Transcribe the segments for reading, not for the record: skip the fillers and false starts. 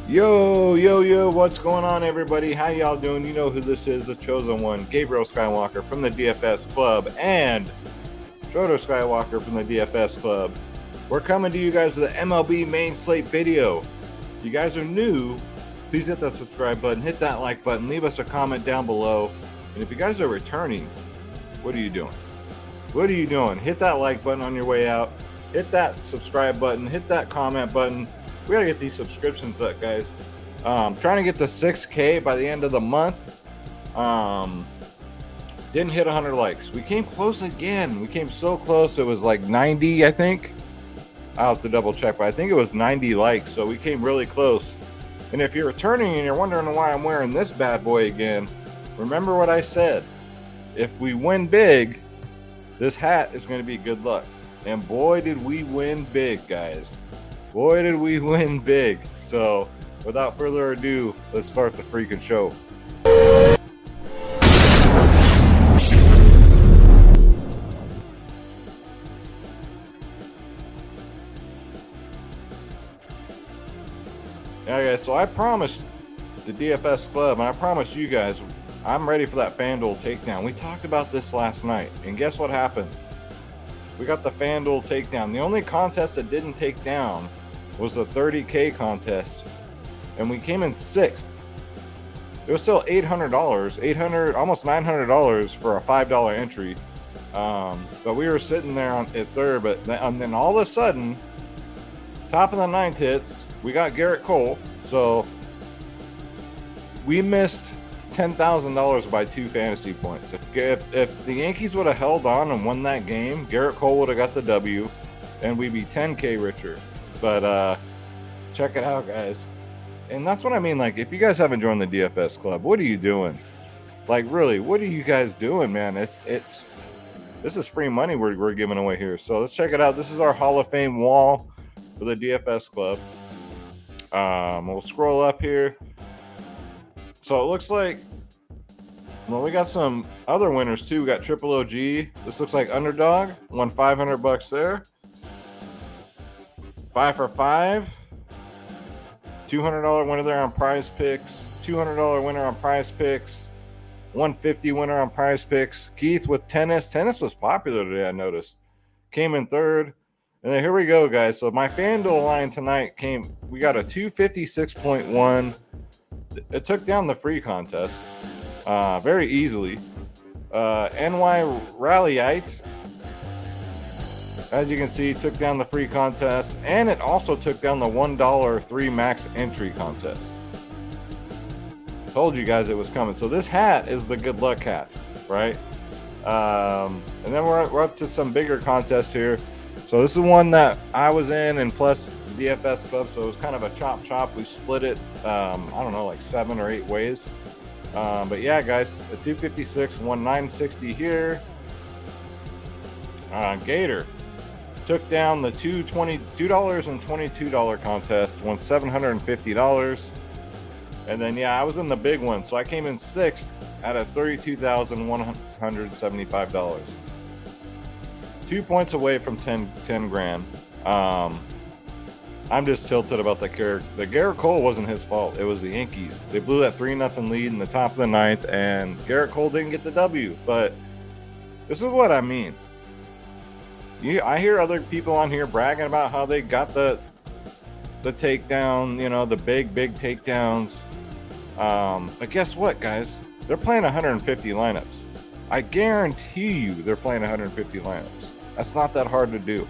Yo, what's going on, everybody? How y'all doing? You know who this is, the chosen one, Gabriel Skywalker from the DFS Club and Schroeder Skywalker from the DFS Club. We're coming to you guys with an MLB main slate video. If you guys are new, please hit that subscribe button, hit that like button, leave us a comment down below. And if you guys are returning, what are you doing? What are you doing? Hit that like button on your way out, hit that subscribe button, hit that comment button. We gotta get these subscriptions up, guys. Trying to get to 6K by the end of the month. Didn't hit 100 likes. We came close again. We came so close. It was like 90, I think. I'll have to double check, but I think it was 90 likes. So we came really close. And if you're returning and you're wondering why I'm wearing this bad boy again, remember what I said. If we win big, this hat is going to be good luck. And boy, did we win big, guys. Boy, did we win big. So, without further ado, let's start the freaking show. Yeah, guys, so I promised the DFS Club, and I promised you guys, I'm ready for that FanDuel takedown. We talked about this last night, and guess what happened? We got the FanDuel takedown. The only contest that didn't take down was the 30K contest, and we came in 6th. It was still $800, almost $900 for a $5 entry. But we were sitting there at 3rd, and then all of a sudden, top of the 9th hits, we got Garrett Cole. So we missed $10,000 by 2 fantasy points. If the Yankees would have held on and won that game, Garrett Cole would have got the W, and we'd be 10K richer. But check it out, guys. And that's what I mean. Like, if you guys haven't joined the DFS Club, what are you doing? Like, really, what are you guys doing, man? This is free money we're giving away here. So let's check it out. This is our Hall of Fame wall for the DFS Club. We'll scroll up here. So it looks like, well, we got some other winners too. We got Triple OG. This looks like Underdog. Won $500 there. 5 for 5. $200 winner there on Prize Picks. $200 winner on Prize Picks. $150 winner on Prize Picks. Keith with tennis. Tennis was popular today, I noticed. Came in 3rd. And then here we go, guys. So my FanDuel line tonight we got a 256.1. It took down the free contest very easily. NY Rallyite, as you can see, took down the free contest, and it also took down the $1 3 max entry contest. Told you guys it was coming. So this hat is the good luck hat, right? And then we're up to some bigger contests here. So this is one that I was in, and plus the DFS Club, so it was kind of a chop. We split it, I don't know, like 7 or 8 ways. But yeah, guys, the 256 won $960 here. Gator took down the $2.22 contest, won $750. And then, yeah, I was in the big one, so I came in 6th at a $32,175. 2 points away from 10 grand. I'm just tilted about the Garrett Cole wasn't his fault. It was the Yankees. They blew that 3-0 lead in the top of the 9th, and Garrett Cole didn't get the W. But this is what I mean. I hear other people on here bragging about how they got the takedown, you know, the big takedowns. But guess what, guys? They're playing 150 lineups. I guarantee you they're playing 150 lineups. That's not that hard to do.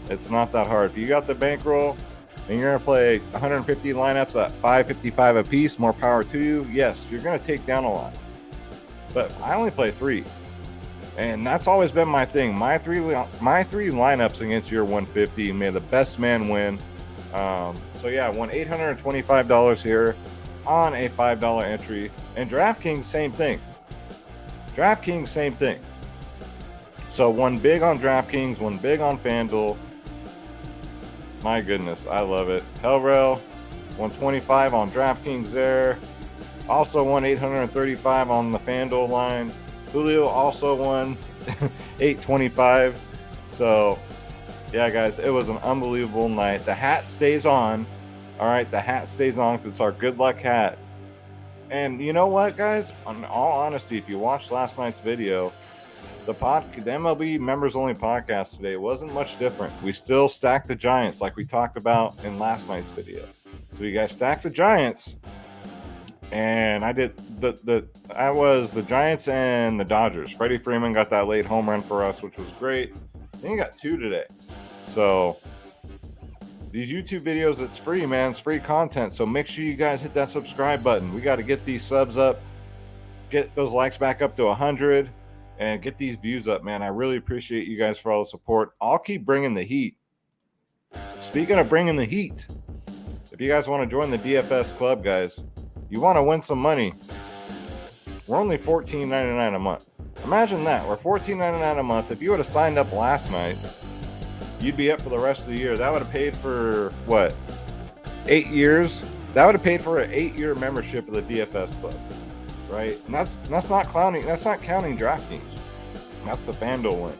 It's not that hard. If you got the bankroll and you're going to play 150 lineups at $5.55 a piece, more power to you. Yes, you're going to take down a lot. But I only play 3. And that's always been my thing. My three lineups against your 150. May the best man win. So yeah, I won $825 here on a $5 entry. And DraftKings, same thing. So won big on DraftKings, won big on FanDuel. My goodness, I love it. Hellrail, 125 on DraftKings there. Also won 835 on the FanDuel line. Julio also won 825. So, yeah, guys, it was an unbelievable night. The hat stays on. All right, the hat stays on because it's our good luck hat. And you know what, guys? In all honesty, if you watched last night's video, the MLB members only podcast today wasn't much different. We still stacked the Giants like we talked about in last night's video. So you guys stacked the Giants, and I did I was the Giants and the Dodgers. Freddie Freeman got that late home run for us, which was great. Then you got 2 today. So these YouTube videos, it's free, man. It's free content. So make sure you guys hit that subscribe button. We got to get these subs up, get those likes back up to 100, and get these views up, man. I really appreciate you guys for all the support. I'll keep bringing the heat. Speaking of bringing the heat, if you guys want to join the DFS club, guys, you want to win some money, we're only $14.99 a month. Imagine that. We're $14.99 a month. If you would have signed up last night, you'd be up for the rest of the year. That would have paid for, what, 8 years? That would have paid for an 8-year membership of the DFS club, right? And that's not counting DraftKings. That's the FanDuel win.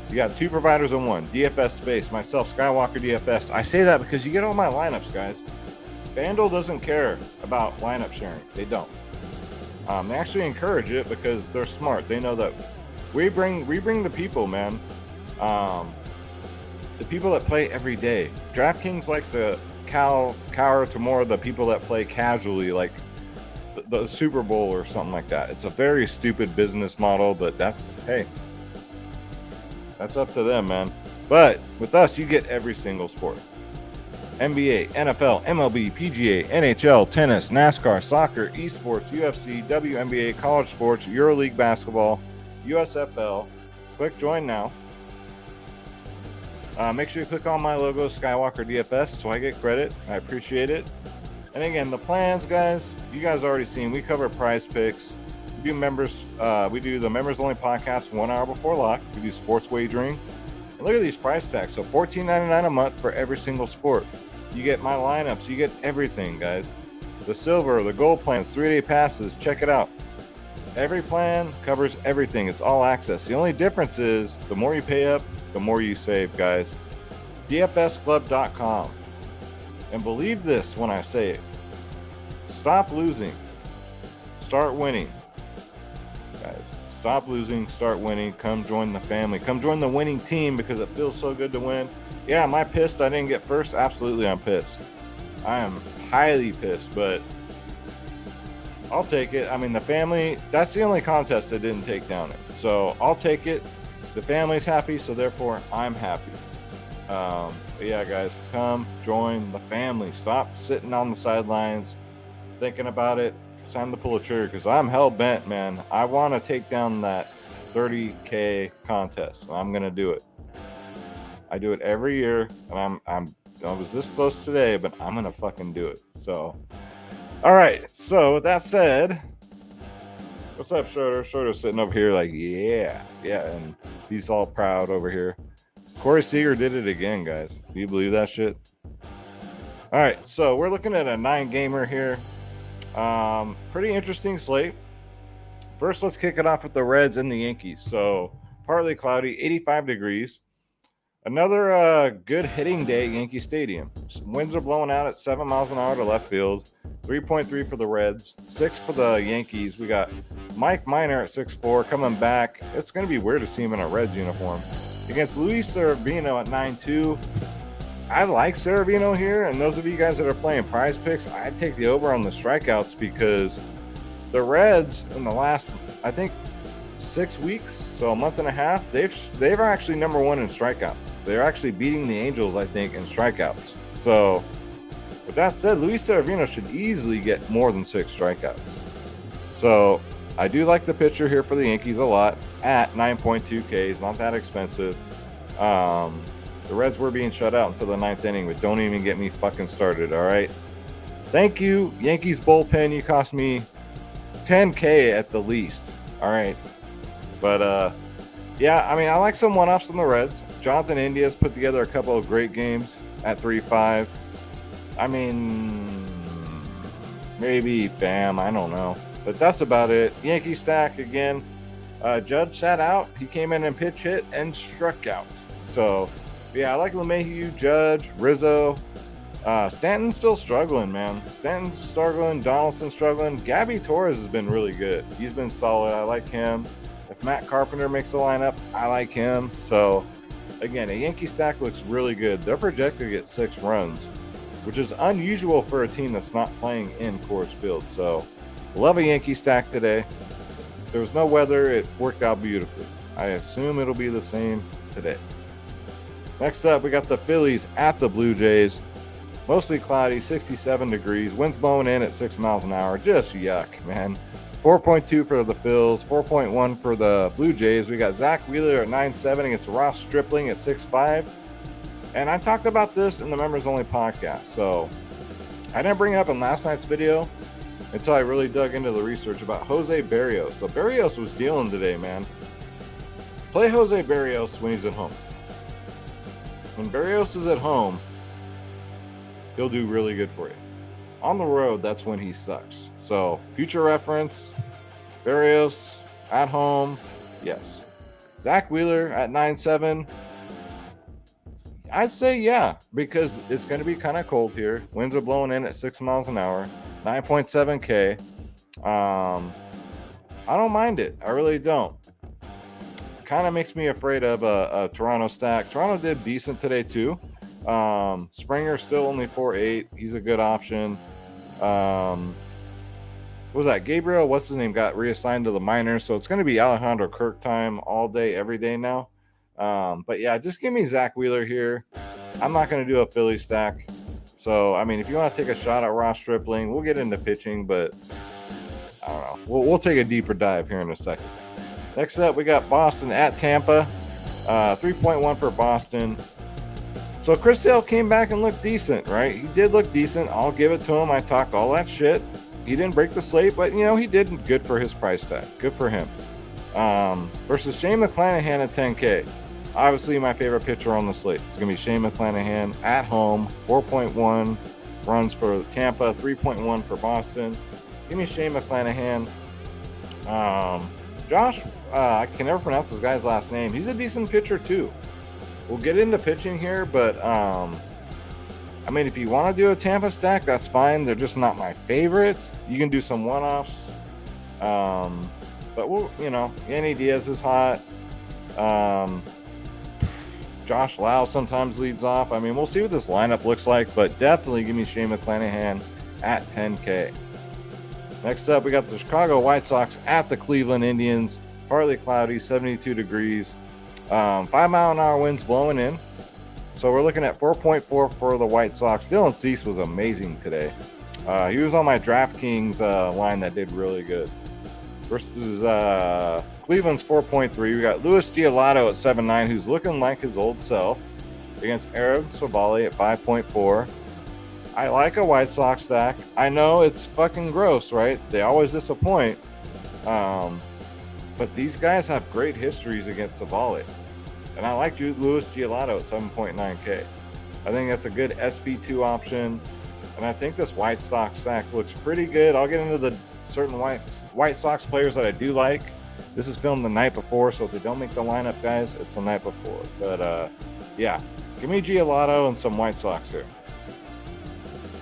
You got 2 providers in one, DFS Space, myself, Skywalker DFS. I say that because you get all my lineups, guys. FanDuel doesn't care about lineup sharing. They don't. They actually encourage it because they're smart. They know that we bring the people, man. The people that play every day. DraftKings likes to cower to more of the people that play casually, like the Super Bowl or something like that. It's a very stupid business model, but that's up to them, man. But with us, you get every single sport. NBA, NFL, MLB, PGA, NHL, tennis, NASCAR, soccer, esports, UFC, WNBA, college sports, EuroLeague basketball, USFL. Click join now. Make sure you click on my logo, Skywalker DFS, so I get credit. I appreciate it. And again, the plans, guys, you guys already seen. We cover prize picks. We do the members only podcast 1 hour before lock. We do sports wagering. And look at these price tags. So $14.99 a month for every single sport. You get my lineups. You get everything, guys. The silver, the gold plans, 3-day passes. Check it out. Every plan covers everything. It's all access. The only difference is the more you pay up, the more you save, guys. DFSclub.com. And believe this when I say it. Stop losing. Start winning. Guys, stop losing. Start winning. Come join the family. Come join the winning team because it feels so good to win. Yeah, am I pissed I didn't get first? Absolutely, I'm pissed. I am highly pissed, but I'll take it. I mean, the family, that's the only contest that didn't take down it. So I'll take it. The family's happy, so therefore I'm happy. But yeah, guys, come join the family. Stop sitting on the sidelines thinking about it. It's time to pull a trigger because I'm hell-bent, man. I want to take down that 30K contest. I'm going to do it. I do it every year, and I was this close today, but I'm going to fucking do it. So, all right. So, with that said, what's up, Schroeder? Schroeder's sitting over here like, yeah, and he's all proud over here. Corey Seager did it again, guys. Do you believe that shit? All right, so we're looking at a 9-gamer here. Pretty interesting slate. First, let's kick it off with the Reds and the Yankees. So, partly cloudy, 85 degrees. Another good hitting day at Yankee Stadium. Winds are blowing out at 7 miles an hour to left field. 3.3 for the Reds, 6 for the Yankees. We got Mike Minor at 6'4", coming back. It's going to be weird to see him in a Reds uniform. Against Luis Severino at 9'2". I like Severino here, and those of you guys that are playing prize picks, I'd take the over on the strikeouts because the Reds in the last, I think, 6 weeks, so a month and a half, they're actually number 1 in strikeouts. They're actually beating the Angels, I think, in strikeouts. So, with that said, Luis Severino should easily get more than 6 strikeouts. So, I do like the pitcher here for the Yankees a lot at 9.2 Ks, not that expensive. The Reds were being shut out until the 9th inning, but don't even get me fucking started, all right? Thank you, Yankees bullpen. You cost me 10K at the least, all right? But, yeah, I mean, I like some one-offs in the Reds. Jonathan India's put together a couple of great games at 3.5. I mean, maybe Pham, I don't know. But that's about it. Yankee stack again. Judge sat out. He came in and pitch hit and struck out. So, yeah, I like LeMahieu, Judge, Rizzo. Stanton's still struggling, man. Stanton's struggling. Donaldson's struggling. Gabby Torres has been really good. He's been solid. I like him. If Matt Carpenter makes the lineup, I like him. So, again, a Yankee stack looks really good. They're projected to get 6 runs, which is unusual for a team that's not playing in Coors Field. So, love a Yankee stack today. There was no weather. It worked out beautifully. I assume it'll be the same today. Next up, we got the Phillies at the Blue Jays. Mostly cloudy, 67 degrees. Winds blowing in at 6 miles an hour. Just yuck, man. 4.2 for the Phils, 4.1 for the Blue Jays. We got Zach Wheeler at 9.7 against Ross Stripling at 6.5. And I talked about this in the Members Only podcast. So I didn't bring it up in last night's video until I really dug into the research about Jose Berrios. So Berrios was dealing today, man. Play Jose Berrios when he's at home. When Berrios is at home, he'll do really good for you. On the road, that's when he sucks. So, future reference, Berrios at home, yes. Zach Wheeler at 9.7, I'd say yeah, because it's going to be kind of cold here. Winds are blowing in at 6 miles an hour, 9.7K. I don't mind it. I really don't. Kind of makes me afraid of a Toronto stack. Toronto did decent today too. Springer's still only 4.8. He's a good option. What was that? Gabriel, what's his name, got reassigned to the minors. So it's going to be Alejandro Kirk time all day, every day now. But yeah, just give me Zach Wheeler here. I'm not going to do a Philly stack. So, I mean, if you want to take a shot at Ross Stripling, we'll get into pitching, but I don't know. We'll take a deeper dive here in a second. Next up, we got Boston at Tampa. 3.1 for Boston. So Chris Sale came back and looked decent, right? He did look decent. I'll give it to him. I talked all that shit. He didn't break the slate, but, you know, he did good for his price tag. Good for him. Versus Shane McClanahan at 10K. Obviously, my favorite pitcher on the slate. It's going to be Shane McClanahan at home. 4.1 runs for Tampa. 3.1 for Boston. Give me Shane McClanahan. Josh, I can never pronounce this guy's last name. He's a decent pitcher, too. We'll get into pitching here, but, I mean, if you want to do a Tampa stack, that's fine. They're just not my favorite. You can do some one-offs. But we'll, you know, Yandy Diaz is hot. Josh Lau sometimes leads off. I mean, we'll see what this lineup looks like, but definitely give me Shane McClanahan at 10K. Next up, we got the Chicago White Sox at the Cleveland Indians. Partly cloudy, 72 degrees. 5 mile an hour winds blowing in. So we're looking at 4.4 for the White Sox. Dylan Cease was amazing today. He was on my DraftKings line that did really good. Versus Cleveland's 4.3. We got Luis Giolito at 7.9, who's looking like his old self, against Aaron Savali at 5.4. I like a White Sox stack. I know it's fucking gross, right? They always disappoint. But these guys have great histories against Savali. And I like Luis Giolito at 7.9K. I think that's a good SP2 option. And I think this White Sox stack looks pretty good. I'll get into the certain White Sox players that I do like. This is filmed the night before, so if they don't make the lineup, guys, it's the night before. But, yeah, give me Giolito and some White Sox here.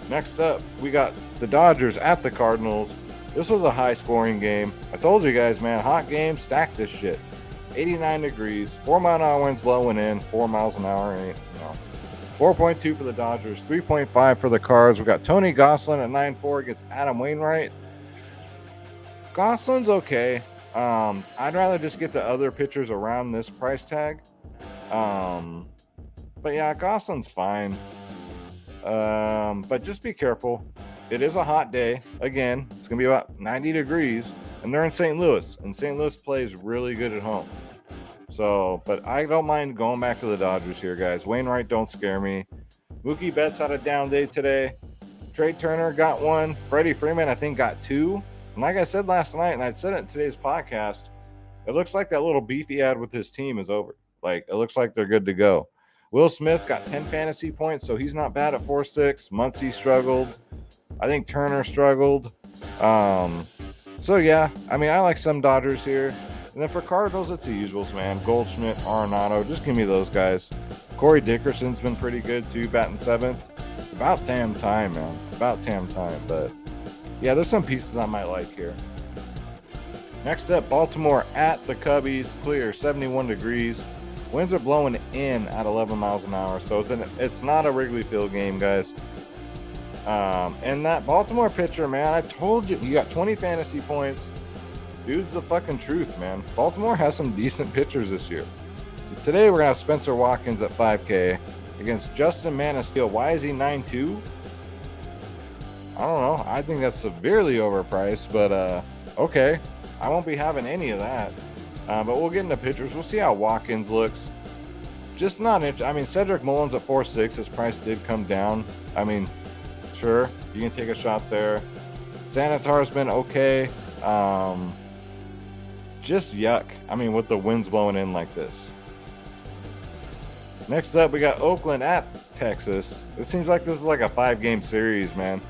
Next up, we got the Dodgers at the Cardinals. This was a high-scoring game. I told you guys, man, hot game, stack this shit. 89 degrees, 4 mile an hour winds blowing in, 4 miles an hour, ain't, you know. 4.2 for the Dodgers, 3.5 for the Cards. We got Tony Gonsolin at 9.4 against Adam Wainwright. Gonsolin's okay. I'd rather just get the other pitchers around this price tag. But yeah, Gonsolin's fine. But just be careful. It is a hot day. Again, it's going to be about 90 degrees. And they're in St. Louis. And St. Louis plays really good at home. So, but I don't mind going back to the Dodgers here, guys. Wainwright, don't scare me. Mookie Betts had a down day today. Trey Turner got one. Freddie Freeman, I think, got two. And like I said last night, and I said it in today's podcast, it looks like that little beef he had with his team is over. Like, it looks like they're good to go. Will Smith got 10 fantasy points, so he's not bad at 4.6. Muncy struggled. I think Turner struggled. So, yeah, I mean, I like some Dodgers here. And then for Cardinals, it's the usuals, man. Goldschmidt, Arenado, just give me those guys. Corey Dickerson's been pretty good, too, batting 7th. About damn time, man. About damn time. But yeah, there's some pieces I might like here. Next up, Baltimore at the Cubbies, clear, 71 degrees. Winds are blowing in at 11 miles an hour, so it's not a Wrigley Field game, guys. And that Baltimore pitcher, man, I told you, you got 20 fantasy points. Dude's the fucking truth, man. Baltimore has some decent pitchers this year. So today we're gonna have Spencer Watkins at 5K against Justin Manisteel. Why is he 9-2? I don't know. I think that's severely overpriced, but okay. I won't be having any of that. But we'll get into pitchers. We'll see how Watkins looks. Just not interested. I mean, Cedric Mullins at 4.6. His price did come down. I mean, sure, you can take a shot there. Sanitar's been okay. Just yuck. I mean, with the winds blowing in like this. Next up, we got Oakland at Texas. It seems like this is like a 5-game series, man.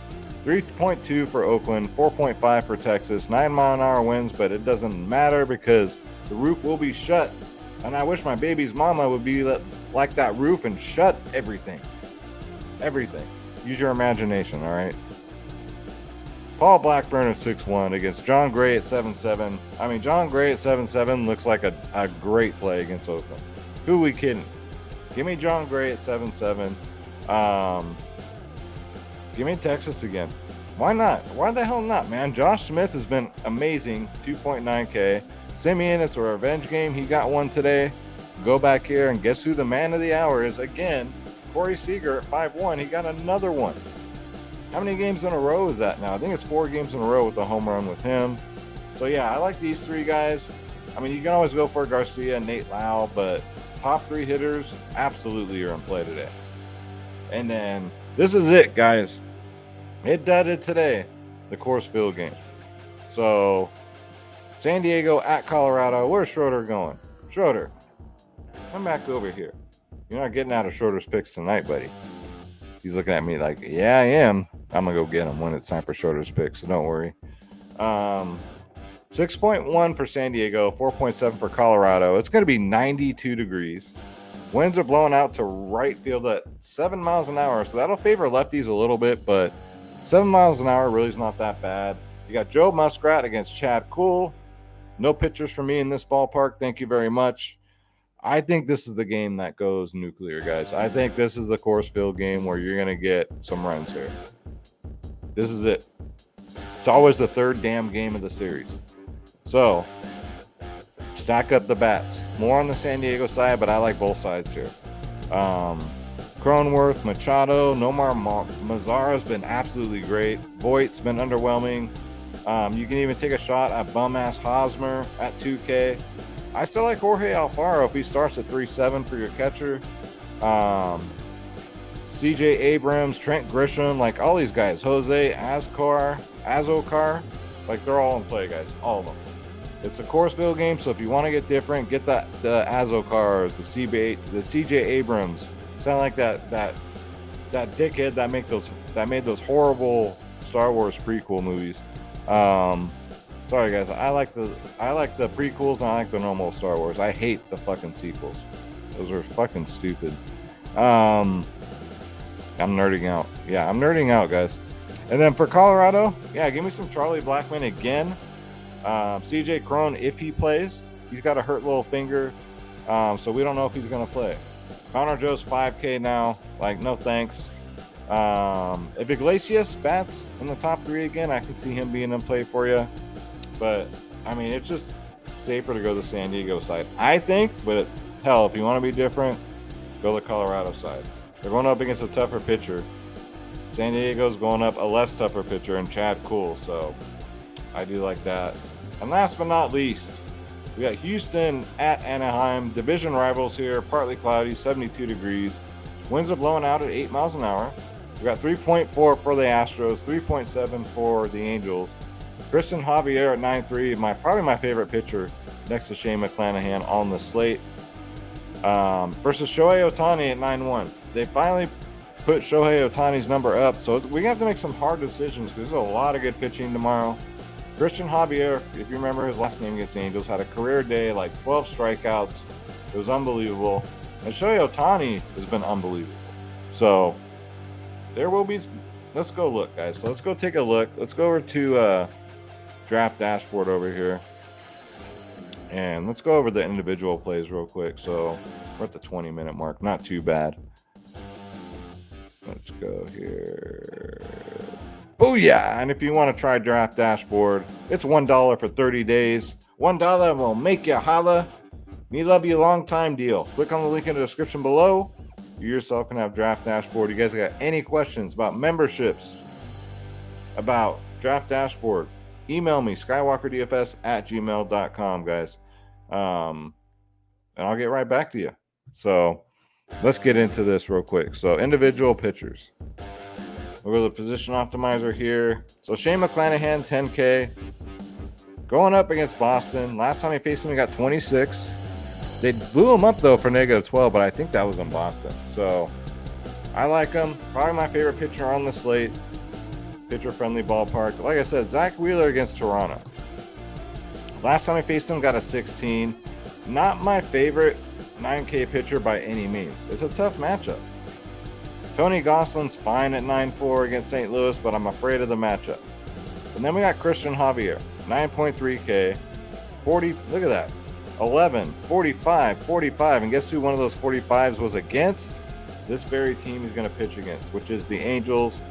3.2 for Oakland, 4.5 for Texas, 9-mile-an-hour winds, but it doesn't matter because the roof will be shut. And I wish my baby's mama would be like that roof and shut everything. Everything. Use your imagination, all right? Paul Blackburn at 6-1 against John Gray at 7-7. I mean, John Gray at 7-7 looks like a great play against Oakland. Who we kidding? Give me John Gray at 7-7. Give me Texas again. Why not? Why the hell not, man? Josh Smith has been amazing, 2.9K. Simeon, it's a revenge game. He got one today. Go back here, and guess who the man of the hour is again? Corey Seager at 5-1. He got another one. How many games in a row is that now? I think it's 4 games in a row with the home run with him. So, yeah, I like these 3 guys. I mean, you can always go for Garcia and Nate Lau, but top 3 hitters, absolutely are in play today. And then this is it, guys. It dudded today, the Coors Field game. So, San Diego at Colorado. Where's Schroeder going? Schroeder, come back over here. You're not getting out of Schroeder's picks tonight, buddy. He's looking at me like, yeah, I am. I'm going to go get him when it's time for Schroeder's picks, so don't worry. 6.1 for San Diego, 4.7 for Colorado. It's going to be 92 degrees. Winds are blowing out to right field at 7 miles an hour, so that'll favor lefties a little bit, but 7 miles an hour really is not that bad. You got Joe Muskrat against Chad Kuhl. No pitchers for me in this ballpark. Thank you very much. I think this is the game that goes nuclear, guys. I think this is the Coors Field game where you're going to get some runs here. This is it. It's always the 3rd damn game of the series. So, stack up the bats. More on the San Diego side, but I like both sides here. Cronenworth, Machado, Nomar Mazara's been absolutely great. Voigt's been underwhelming. You can even take a shot at bum-ass Hosmer at 2K. I still like Jorge Alfaro if he starts at 3.7 for your catcher. CJ Abrams, Trent Grisham, like all these guys. Jose Azokar, like they're all in play, guys. All of them. It's a Coors Field game, so if you want to get different, get the Azokars, the CJ Abrams. Sound like that dickhead that made those horrible Star Wars prequel movies. Sorry guys, I like the prequels and I like the normal Star Wars. I hate the fucking sequels. Those are fucking stupid. I'm nerding out. Yeah, I'm nerding out, guys. And then for Colorado, yeah, give me some Charlie Blackmon again. CJ Cron, if he plays, he's got a hurt little finger, so we don't know if he's gonna play. Connor Joe's 5K now. Like, no thanks. If Iglesias bats in the top 3 again, I can see him being in play for you. But, I mean, it's just safer to go the San Diego side, I think. But, hell, if you want to be different, go the Colorado side. They're going up against a tougher pitcher. San Diego's going up a less tougher pitcher in Chad Kuhl. So, I do like that. And last but not least, we got Houston at Anaheim. Division rivals here. Partly cloudy, 72 degrees. Winds are blowing out at 8 miles an hour. We got 3.4 for the Astros, 3.7 for the Angels. Christian Javier at 9.3, probably my favorite pitcher next to Shane McClanahan on the slate. Versus Shohei Ohtani at 9.1. They finally put Shohei Ohtani's number up, so we have to make some hard decisions because there's a lot of good pitching tomorrow. Christian Javier, if you remember his last game against the Angels, had a career day, like 12 strikeouts. It was unbelievable. And Shohei Ohtani has been unbelievable. So, there will be. Let's go look, guys. So let's go take a look. Let's go over to Draft Dashboard over here. And let's go over the individual plays real quick. So we're at the 20-minute mark. Not too bad. Let's go here. Oh, yeah. And if you want to try Draft Dashboard, it's $1 for 30 days. $1 will make you holla. Me love you long time deal. Click on the link in the description below. You yourself can have Draft Dashboard. You guys got any questions about memberships, about Draft Dashboard, email me, skywalkerdfs@gmail.com, guys. And I'll get right back to you. So let's get into this real quick. So individual pitchers. We'll go to the position optimizer here. So Shane McClanahan, 10K. Going up against Boston. Last time he faced him, he got 26. They blew him up, though, for -12, but I think that was in Boston. So I like him. Probably my favorite pitcher on the slate. Pitcher-friendly ballpark. Like I said, Zach Wheeler against Toronto. Last time I faced him, got a 16. Not my favorite 9K pitcher by any means. It's a tough matchup. Tony Gosselin's fine at 9.4 against St. Louis, but I'm afraid of the matchup. And then we got Christian Javier, 9.3K. 40, look at that. 11, 45, 45. And guess who one of those 45s was against? This very team he's going to pitch against, which is the Angels.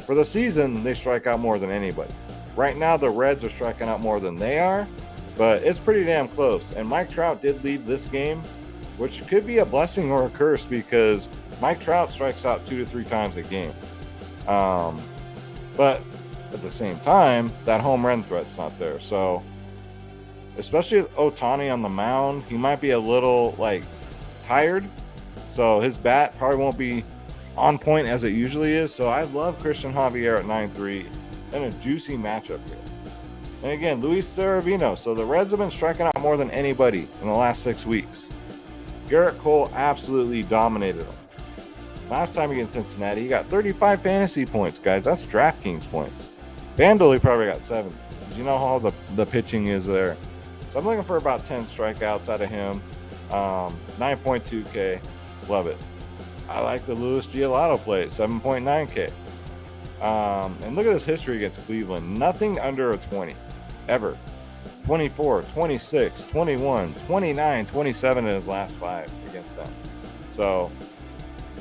For the season, they strike out more than anybody. Right now, the Reds are striking out more than they are, but it's pretty damn close. And Mike Trout did lead this game, which could be a blessing or a curse because Mike Trout strikes out 2 to 3 times a game. But at the same time, that home run threat's not there. So, especially with Ohtani on the mound, he might be a little, tired. So his bat probably won't be on point as it usually is. So I love Christian Javier at 9.3 and a juicy matchup here. And again, Luis Severino. So the Reds have been striking out more than anybody in the last 6 weeks. Garrett Cole absolutely dominated him. Last time against Cincinnati, he got 35 fantasy points, guys. That's DraftKings points. FanDuel, he probably got 7. You know how the pitching is there. So I'm looking for about 10 strikeouts out of him. 9.2K. Love it. I like the Luis Giolito play, 7.9K. And look at his history against Cleveland. Nothing under a 20, ever. 24, 26, 21, 29, 27 in his last 5 against them. So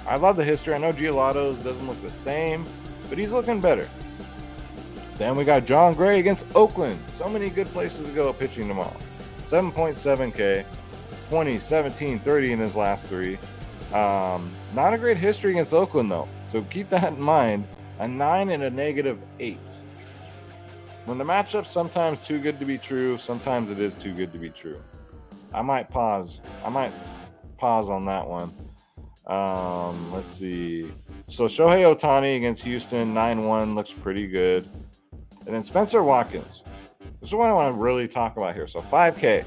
I love the history. I know Giolito doesn't look the same, but he's looking better. Then we got John Gray against Oakland. So many good places to go pitching tomorrow. 7.7K, 20, 17, 30 in his last 3. Not a great history against Oakland, though. So keep that in mind. A 9 and a -8. When the matchup's sometimes too good to be true, sometimes it is too good to be true. I might pause on that one. Let's see. So Shohei Ohtani against Houston, 9-1, looks pretty good. And then Spencer Watkins. This is what I want to really talk about here. So 5K.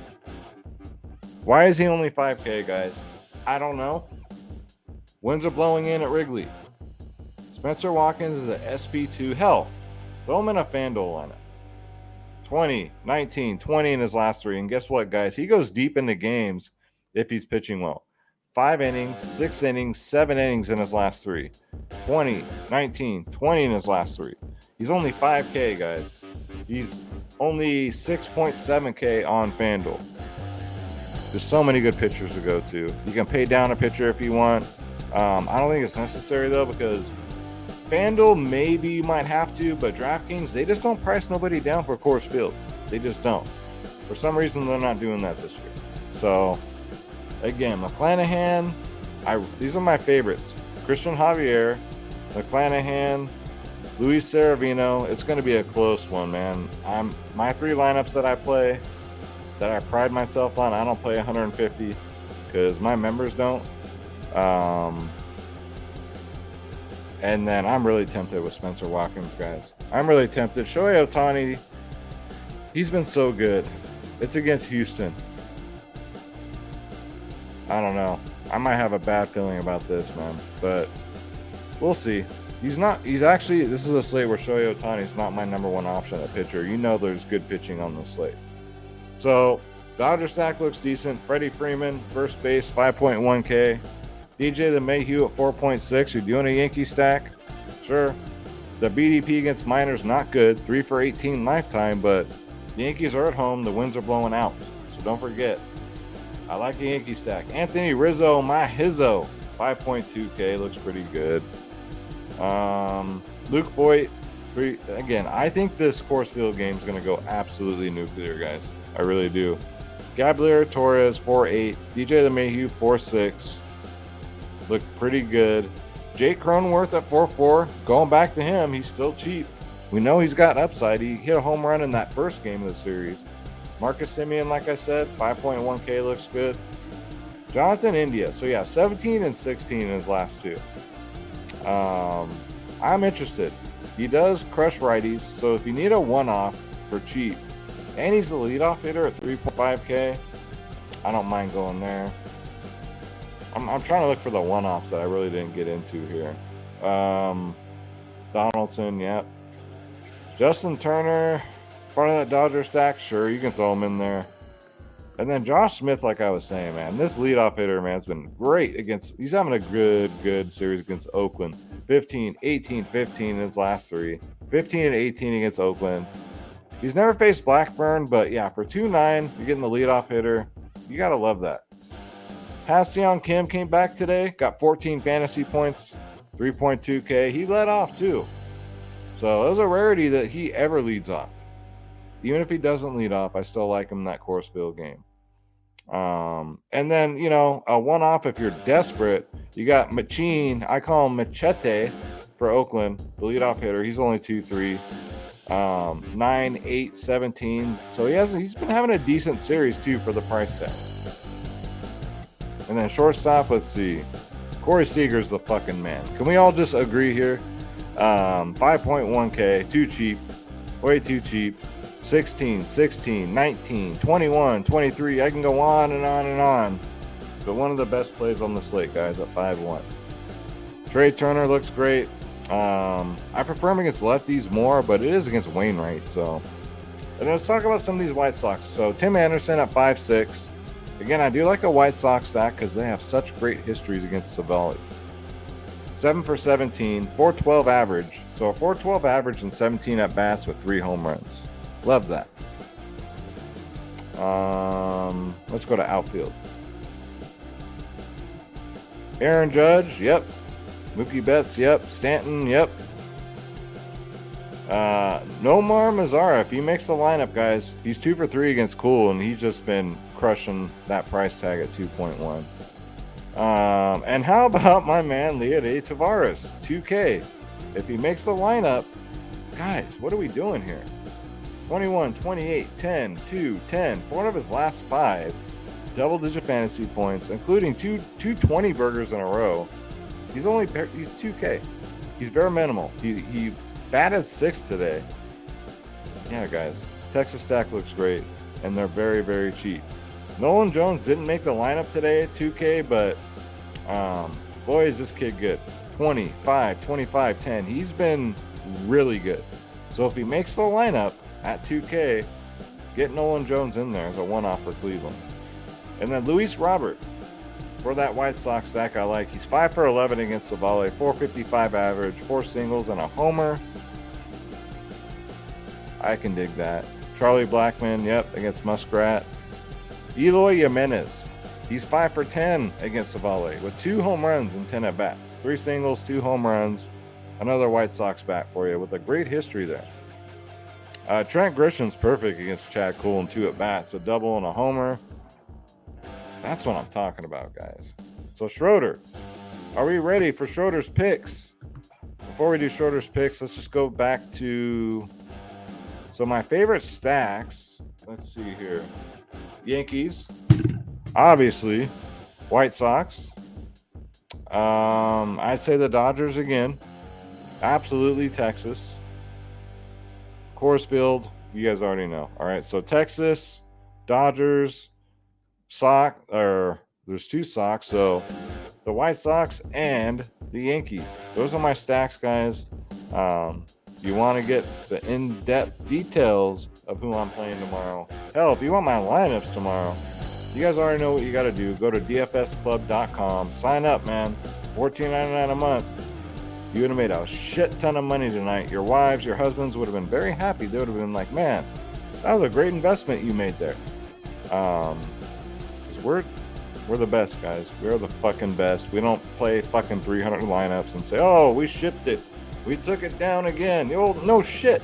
Why is he only 5K, guys? I don't know. Winds are blowing in at Wrigley. Spencer Watkins is an SP2. Hell, throw him in a FanDuel lineup. 20, 19, 20 in his last 3. And guess what, guys? He goes deep into games if he's pitching well. 5 innings, 6 innings, 7 innings in his last 3. 20, 19, 20 in his last 3. He's only 5K, guys. He's only 6.7K on FanDuel. There's so many good pitchers to go to. You can pay down a pitcher if you want. I don't think it's necessary, though, because FanDuel, maybe you might have to, but DraftKings, they just don't price nobody down for Coors Field. They just don't. For some reason, they're not doing that this year. So, again, McClanahan, these are my favorites. Christian Javier, McClanahan, Luis Severino. It's going to be a close one, man. My 3 lineups that I play, that I pride myself on, I don't play 150 because my members don't. And then I'm really tempted with Spencer Watkins, guys. I'm really tempted. Shohei Ohtani, he's been so good. It's against Houston. I don't know. I might have a bad feeling about this, man. But we'll see. This is a slate where Shohei Ohtani is not my number 1 option at pitcher. You know there's good pitching on the slate. So, Dodger stack looks decent. Freddie Freeman, first base, 5.1K. DJ LeMahieu at 4.6. You're doing a Yankee stack. Sure, the BDP against minors not good, 3 for 18 lifetime, but the Yankees are at home. The winds are blowing out, so don't forget. I like the Yankee stack. Anthony Rizzo, my hizzo, 5.2K, looks pretty good. Luke Voigt, again, I think this Coors Field game is going to go absolutely nuclear, guys. I really do. Gabriel Torres, 4.8. DJ LeMahieu, 4.6. Look pretty good. Jake Cronenworth at 4.4. Going back to him, he's still cheap. We know he's got upside. He hit a home run in that first game of the series. Marcus Semien, like I said, 5.1K looks good. Jonathan India. So, yeah, 17 and 16 in his last two. I'm interested. He does crush righties, so if you need a one-off for cheap, and he's the leadoff hitter at 3.5K, I don't mind going there. I'm trying to look for the one-offs that I really didn't get into here. Donaldson, yep. Justin Turner, part of that Dodger stack, sure, you can throw him in there. And then Josh Smith, like I was saying, man, this leadoff hitter, man, has been great against, he's having a good series against Oakland. 15, 18, 15 in his last three. 15 and 18 against Oakland. He's never faced Blackburn, but yeah, for 2.9, you're getting the leadoff hitter. You got to love that. Ha-Seong Kim came back today, got 14 fantasy points, 3.2K. He led off too. So it was a rarity that he ever leads off. Even if he doesn't lead off, I still like him in that Coors Field game. And then, you know, a one-off if you're desperate, you got Machine. I call him Machete for Oakland, the leadoff hitter. He's only 2.3, 9, 8, 17. So he's been having a decent series too for the price tag. And then shortstop, let's see. Corey Seager's the fucking man. Can we all just agree here? 5.1K, too cheap, way too cheap. 16, 16, 19, 21, 23. I can go on and on and on. But one of the best plays on the slate, guys, at 5-1. Trey Turner looks great. I prefer him against lefties more, but it is against Wainwright. So, and let's talk about some of these White Sox. So Tim Anderson at 5.6. Again, I do like a White Sox stack because they have such great histories against Savali. 7 for 17, 412 average. So a 412 average and 17 at bats with 3 home runs. Love that. Let's go to outfield. Aaron Judge, yep. Mookie Betts, yep. Stanton, yep. Nomar Mazara, if he makes the lineup, guys, he's 2 for 3 against Cool, and he's just been crushing that price tag at 2.1. And how about my man Leody Taveras, 2K? If he makes the lineup, guys, what are we doing here? 21, 28, 10, 2, 10. 4 of his last 5 double-digit fantasy points, including two 20 burgers in a row. He's 2K. He's bare minimal. He batted 6 today. Yeah, guys, Texas stack looks great, and they're very, very cheap. Nolan Jones didn't make the lineup today at 2K, but boy, is this kid good. 25, 25, 10. He's been really good. So if he makes the lineup at 2K, get Nolan Jones in there as a one-off for Cleveland. And then Luis Robert for that White Sox stack I like. He's 5 for 11 against Savali, 455 average, 4 singles and a homer. I can dig that. Charlie Blackmon, yep, against Muskrat. Eloy Jimenez, he's 5 for 10 against Savali with 2 home runs and 10 at-bats. 3 singles, 2 home runs. Another White Sox bat for you with a great history there. Trent Grisham's perfect against Chad Kuhl and 2 at-bats, a double and a homer. That's what I'm talking about, guys. So Schroeder, are we ready for Schroeder's picks? Before we do Schroeder's picks, let's just go back to... So my favorite stacks, let's see here. Yankees, obviously. White Sox. I'd say the Dodgers again. Absolutely Texas. Coors Field, you guys already know. All right, so Texas, Dodgers, there's 2 Sox, so the White Sox and the Yankees. Those are my stacks, guys. You want to get the in-depth details of who I'm playing tomorrow. Hell, if you want my lineups tomorrow, you guys already know what you got to do. Go to dfsclub.com. Sign up, man. $14.99 a month. You would have made a shit ton of money tonight. Your wives, your husbands would have been very happy. They would have been like, man, that was a great investment you made there. 'Cause we're the best, guys. We're the fucking best. We don't play fucking 300 lineups and say, oh, we shipped it. We took it down again. No shit.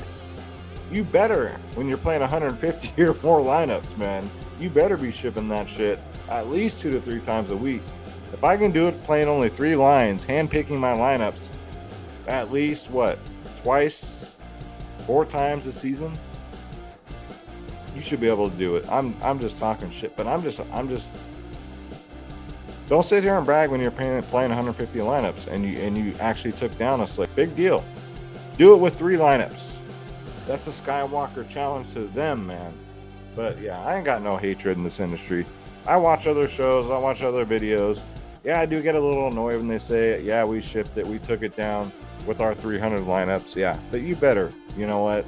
You better, when you're playing 150 or more lineups, man, you better be shipping that shit at least 2 to 3 times a week. If I can do it playing only 3 lines, hand-picking my lineups, at least, what, twice, 4 times a season, you should be able to do it. I'm just talking shit, but I'm just don't sit here and brag when you're playing 150 lineups and you actually took down a slate. Big deal. Do it with 3 lineups. That's a Skywalker challenge to them, man. But yeah, I ain't got no hatred in this industry. I watch other shows, I watch other videos. Yeah, I do get a little annoyed when they say, yeah, we shipped it, we took it down with our 300 lineups. Yeah, but you better, you know what?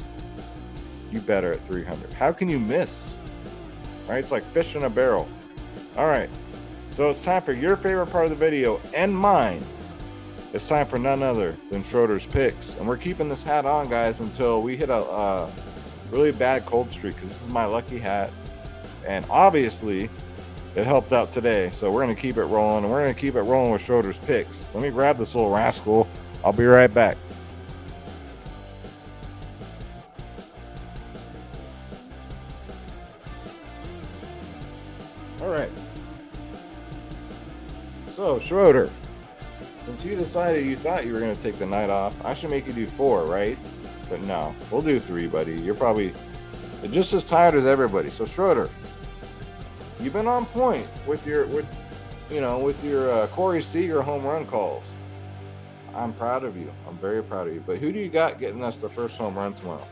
You better at 300. How can you miss? Right? It's like fish in a barrel. All right. So it's time for your favorite part of the video and mine. It's time for none other than Schroeder's picks. And we're keeping this hat on, guys, until we hit a really bad cold streak, because this is my lucky hat. And obviously, it helped out today. So we're going to keep it rolling, and we're going to keep it rolling with Schroeder's picks. Let me grab this little rascal. I'll be right back. All right. So, Schroeder, since you decided you thought you were going to take the night off, I should make you do 4, right? But no, we'll do 3, buddy. You're probably just as tired as everybody. So, Schroeder, you've been on point with your Corey Seager home run calls. I'm proud of you. I'm very proud of you. But who do you got getting us the first home run tomorrow?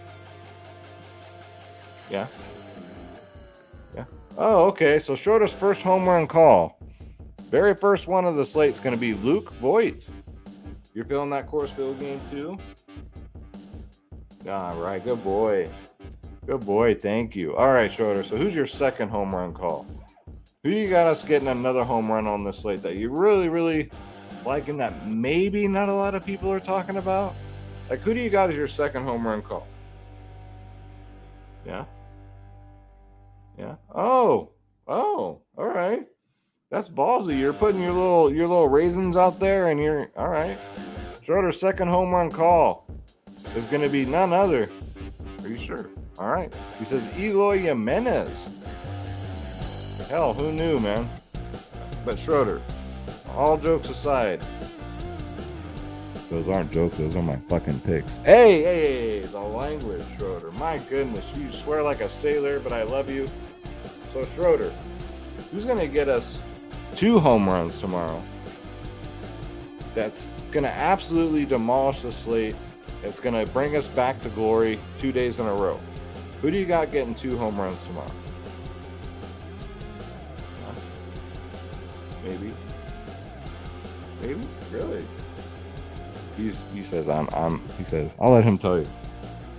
Yeah? Yeah. Oh, okay. So, Schroeder's first home run call. Very first one of the slate is going to be Luke Voigt. You're feeling that Coors Field game too? All right, good boy. Good boy, thank you. All right, Schroeder, so who's your second home run call? Who you got us getting another home run on this slate that you really, really liking that maybe not a lot of people are talking about? Like, who do you got as your second home run call? Yeah? Yeah? Oh, all right. That's ballsy. You're putting your little raisins out there, and you're all right. Schroeder's second home run call is going to be none other. Are you sure? All right. He says Eloy Jimenez. Hell, who knew, man? But Schroeder, all jokes aside, those aren't jokes. Those are my fucking picks. Hey, the language, Schroeder. My goodness, you swear like a sailor, but I love you. So Schroeder, who's going to get us 2 home runs tomorrow? That's going to absolutely demolish the slate. It's going to bring us back to glory 2 days in a row. Who do you got getting 2 home runs tomorrow? Huh? Maybe? Really? He says I'll let him tell you.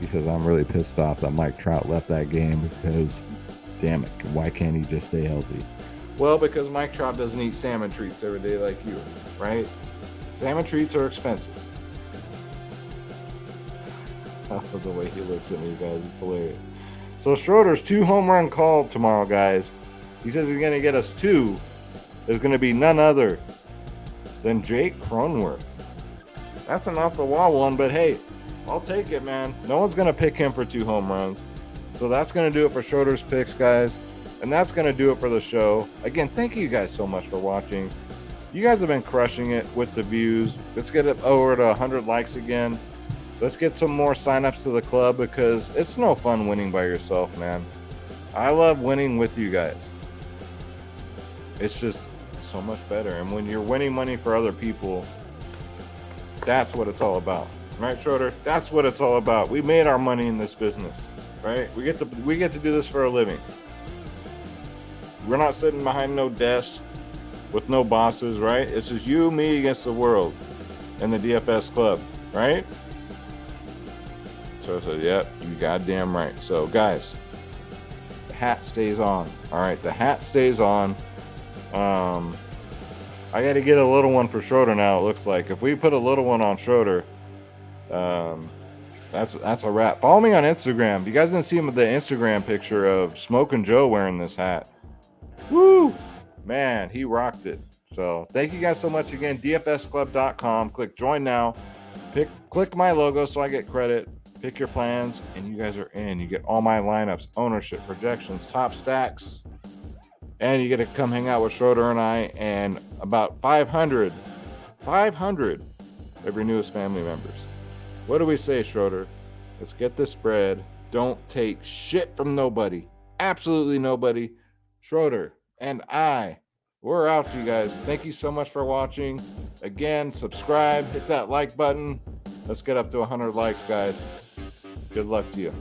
He says I'm really pissed off that Mike Trout left that game because, damn it, why can't he just stay healthy? Well, because Mike Trout doesn't eat salmon treats every day like you, right? Salmon treats are expensive. I love the way he looks at me, guys. It's hilarious. So Schroeder's 2 home run call tomorrow, guys. He says he's going to get us 2. There's going to be none other than Jake Cronenworth. That's an off-the-wall one, but hey, I'll take it, man. No one's going to pick him for 2 home runs. So that's going to do it for Schroeder's picks, guys. And that's going to do it for the show. Again, thank you guys so much for watching. You guys have been crushing it with the views. Let's get it over to 100 likes again. Let's get some more signups to the club, because it's no fun winning by yourself, man. I love winning with you guys. It's just so much better. And when you're winning money for other people, that's what it's all about. Right, Schroeder? That's what it's all about. We made our money in this business, right? We get to do this for a living. We're not sitting behind no desk with no bosses, right? It's just you, me against the world and the DFS club, right? So I said, yep, you goddamn right. So guys, the hat stays on. All right, the hat stays on. I I got to get a little one for Schroeder now, it looks like. If we put a little one on Schroeder, that's a wrap. Follow me on Instagram. If you guys didn't see the Instagram picture of Smokin' Joe wearing this hat, woo! Man, he rocked it. So thank you guys so much again. DFSclub.com. Click join now. Click my logo so I get credit. Pick your plans, and you guys are in. You get all my lineups, ownership, projections, top stacks. And you get to come hang out with Schroeder and I and about 500 of your newest family members. What do we say, Schroeder? Let's get this spread. Don't take shit from nobody. Absolutely nobody. Schroeder and I, we're out, you guys. Thank you so much for watching. Again, subscribe, hit that like button. Let's get up to 100 likes, guys. Good luck to you.